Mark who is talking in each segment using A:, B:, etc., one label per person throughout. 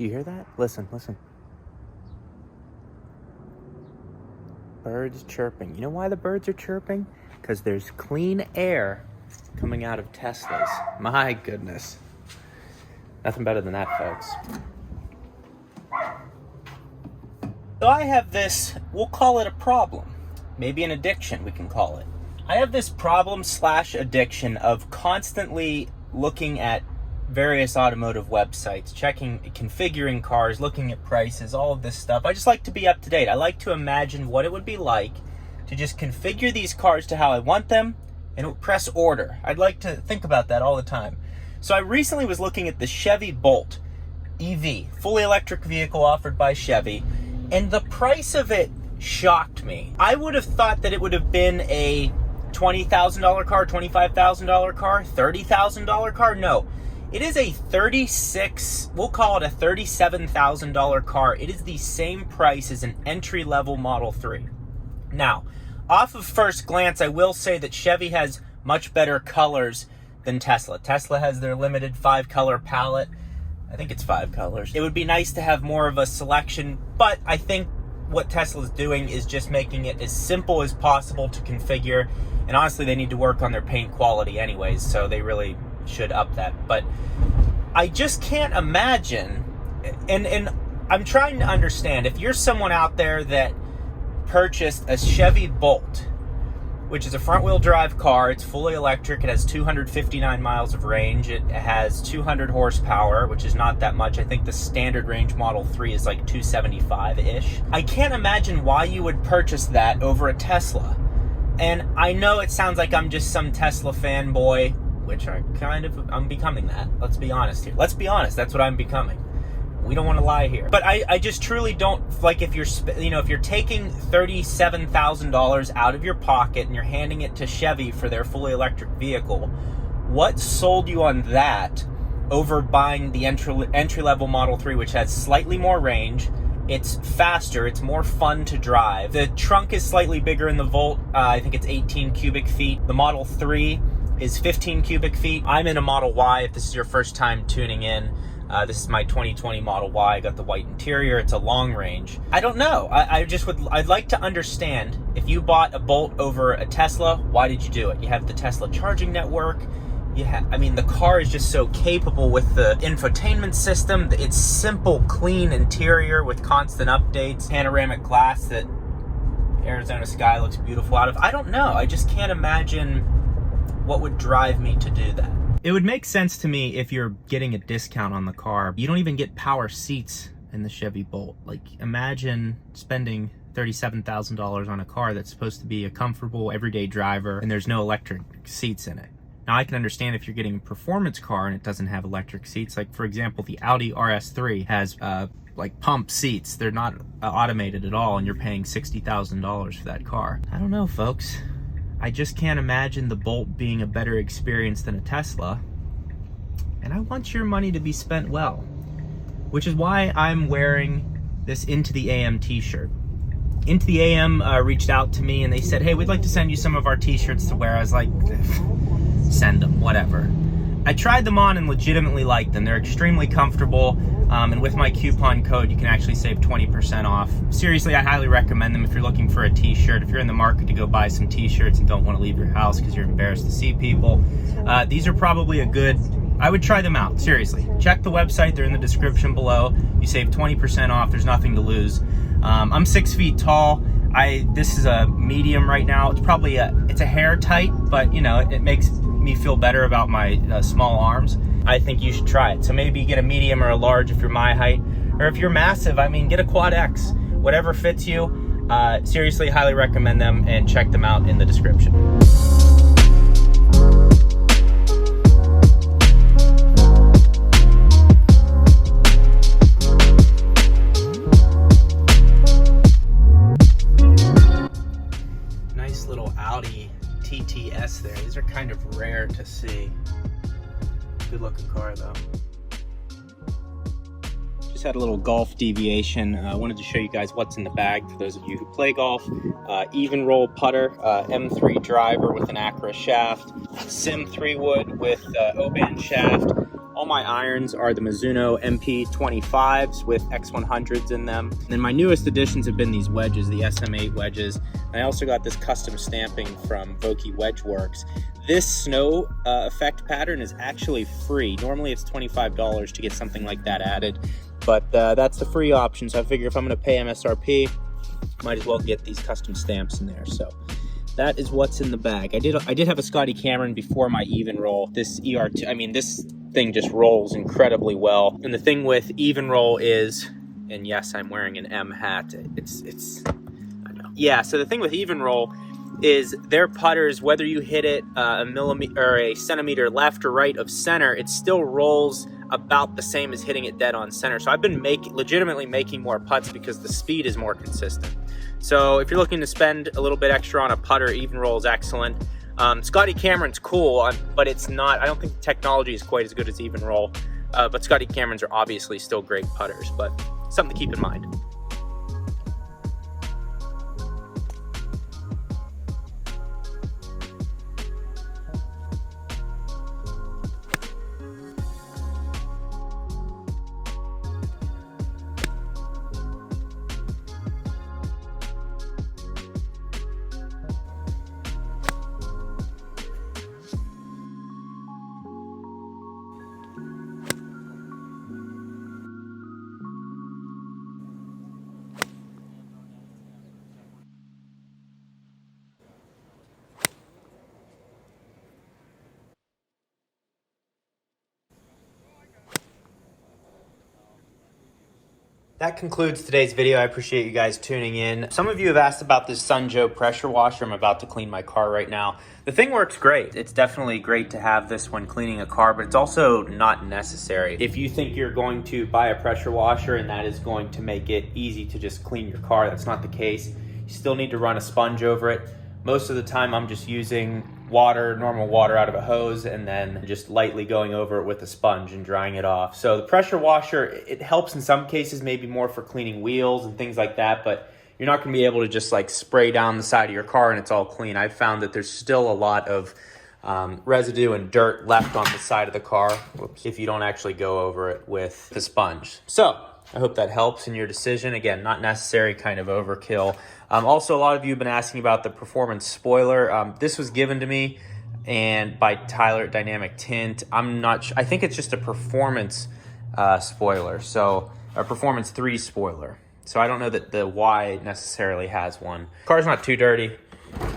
A: Do you hear that? Listen, listen. Birds chirping. You know why the birds are chirping? Because there's clean air coming out of Teslas. My goodness. Nothing better than that, folks. So I have this, we'll call it a problem. Maybe an addiction, we can call it. I have this problem / addiction of constantly looking at various automotive websites, checking, configuring cars, looking at prices, all of this stuff. I just like to be up to date. I like to imagine what it would be like to just configure these cars to how I want them and press order. I'd like to think about that all the time. So I recently was looking at the Chevy Bolt EV, fully electric vehicle offered by Chevy, and the price of it shocked me. I would have thought that it would have been a $20,000 car, $25,000 car, $30,000 car. No, it is a we'll call it a $37,000 car. It is the same price as an entry-level Model 3. Now, off of first glance, I will say that Chevy has much better colors than Tesla. Tesla has their limited 5-color palette. I think it's 5 colors. It would be nice to have more of a selection, but I think what Tesla's doing is just making it as simple as possible to configure. And honestly, they need to work on their paint quality anyways, so they really should up that. But I just can't imagine, and I'm trying to understand, if you're someone out there that purchased a Chevy Bolt, which is a front-wheel drive car, it's fully electric, it has 259 miles of range, it has 200 horsepower, which is not that much. I think the standard range Model 3 is like 275-ish. I can't imagine why you would purchase that over a Tesla. And I know it sounds like I'm just some Tesla fanboy, which I'm becoming that. Let's be honest here. Let's be honest, that's what I'm becoming. We don't want to lie here. But I just truly don't, like, if you're taking $37,000 out of your pocket and you're handing it to Chevy for their fully electric vehicle, what sold you on that over buying the entry-level Model 3, which has slightly more range, it's faster, it's more fun to drive. The trunk is slightly bigger in the Volt. I think it's 18 cubic feet. The Model 3 is 15 cubic feet. I'm in a Model Y if this is your first time tuning in. This is my 2020 Model Y. I got the white interior. It's a long range. I don't know. I'd like to understand, if you bought a Bolt over a Tesla, why did you do it? You have the Tesla charging network. The car is just so capable with the infotainment system. It's simple, clean interior with constant updates. Panoramic glass that Arizona sky looks beautiful out of. I don't know. I just can't imagine what would drive me to do that. It would make sense to me if you're getting a discount on the car. You don't even get power seats in the Chevy Bolt. Like, imagine spending $37,000 on a car that's supposed to be a comfortable everyday driver and there's no electric seats in it. Now, I can understand if you're getting a performance car and it doesn't have electric seats. Like, for example, the Audi RS3 has like pump seats. They're not automated at all, and you're paying $60,000 for that car. I don't know, folks. I just can't imagine the Bolt being a better experience than a Tesla. And I want your money to be spent well, which is why I'm wearing this Into the AM t-shirt. Into the AM reached out to me and they said, hey, we'd like to send you some of our t-shirts to wear. I was like, send them, whatever. I tried them on and legitimately liked them. They're extremely comfortable, and with my coupon code, you can actually save 20% off. Seriously, I highly recommend them if you're looking for a t-shirt, if you're in the market to go buy some t-shirts and don't want to leave your house because you're embarrassed to see people. These are probably I would try them out, seriously. Check the website, they're in the description below. You save 20% off, there's nothing to lose. I'm 6 feet tall. This is a medium right now. It's probably it's a hair tight, but you know, it makes me feel better about my small arms. I think you should try it. So maybe get a medium or a large if you're my height, or if you're massive, get a quad X, whatever fits you. Seriously, highly recommend them, and check them out in the description. Nice little Audi TTS there. These are kind of rare to see. Good looking car though. Just had a little golf deviation. I wanted to show you guys what's in the bag for those of you who play golf. Even roll putter, M3 driver with an Acura shaft, Sim 3 wood with O-band shaft. All my irons are the Mizuno MP25s with X100s in them. And then my newest additions have been these wedges, the SM8 wedges. And I also got this custom stamping from Vokey Wedge Works. This snow effect pattern is actually free. Normally it's $25 to get something like that added, but that's the free option. So I figure if I'm gonna pay MSRP, might as well get these custom stamps in there. So that is what's in the bag. I did have a Scotty Cameron before my Even Roll. This ER2, I mean, this thing just rolls incredibly well. And the thing with Even Roll is, and yes, I'm wearing an M hat. I know. Yeah, so the thing with Even Roll is their putters, whether you hit it a millimeter or a centimeter left or right of center, it still rolls about the same as hitting it dead on center. So I've been legitimately making more putts because the speed is more consistent. So if you're looking to spend a little bit extra on a putter, Even Roll is excellent. Scotty Cameron's cool, but it's not, I don't think the technology is quite as good as Even Roll. But Scotty Camerons are obviously still great putters, but something to keep in mind. That concludes today's video. I appreciate you guys tuning in. Some of you have asked about this Sunjoe pressure washer. I'm about to clean my car right now. The thing works great. It's definitely great to have this when cleaning a car, but it's also not necessary. If you think you're going to buy a pressure washer and that is going to make it easy to just clean your car, that's not the case. You still need to run a sponge over it. Most of the time I'm just using water, normal water out of a hose, and then just lightly going over it with a sponge and drying it off. So the pressure washer, it helps in some cases, maybe more for cleaning wheels and things like that, but you're not gonna be able to just like spray down the side of your car and it's all clean. I've found that there's still a lot of residue and dirt left on the side of the car if you don't actually go over it with the sponge. So I hope that helps in your decision. Again, not necessary, kind of overkill. Also, a lot of you have been asking about the performance spoiler. This was given to me and by Tyler at Dynamic Tint. I'm not sure. I think it's just a performance spoiler, so a performance 3 spoiler. So I don't know that the Y necessarily has one. Car's not too dirty,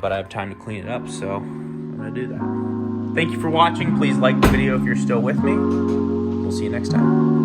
A: but I have time to clean it up, so I'm gonna do that. Thank you for watching. Please like the video if you're still with me. We'll see you next time.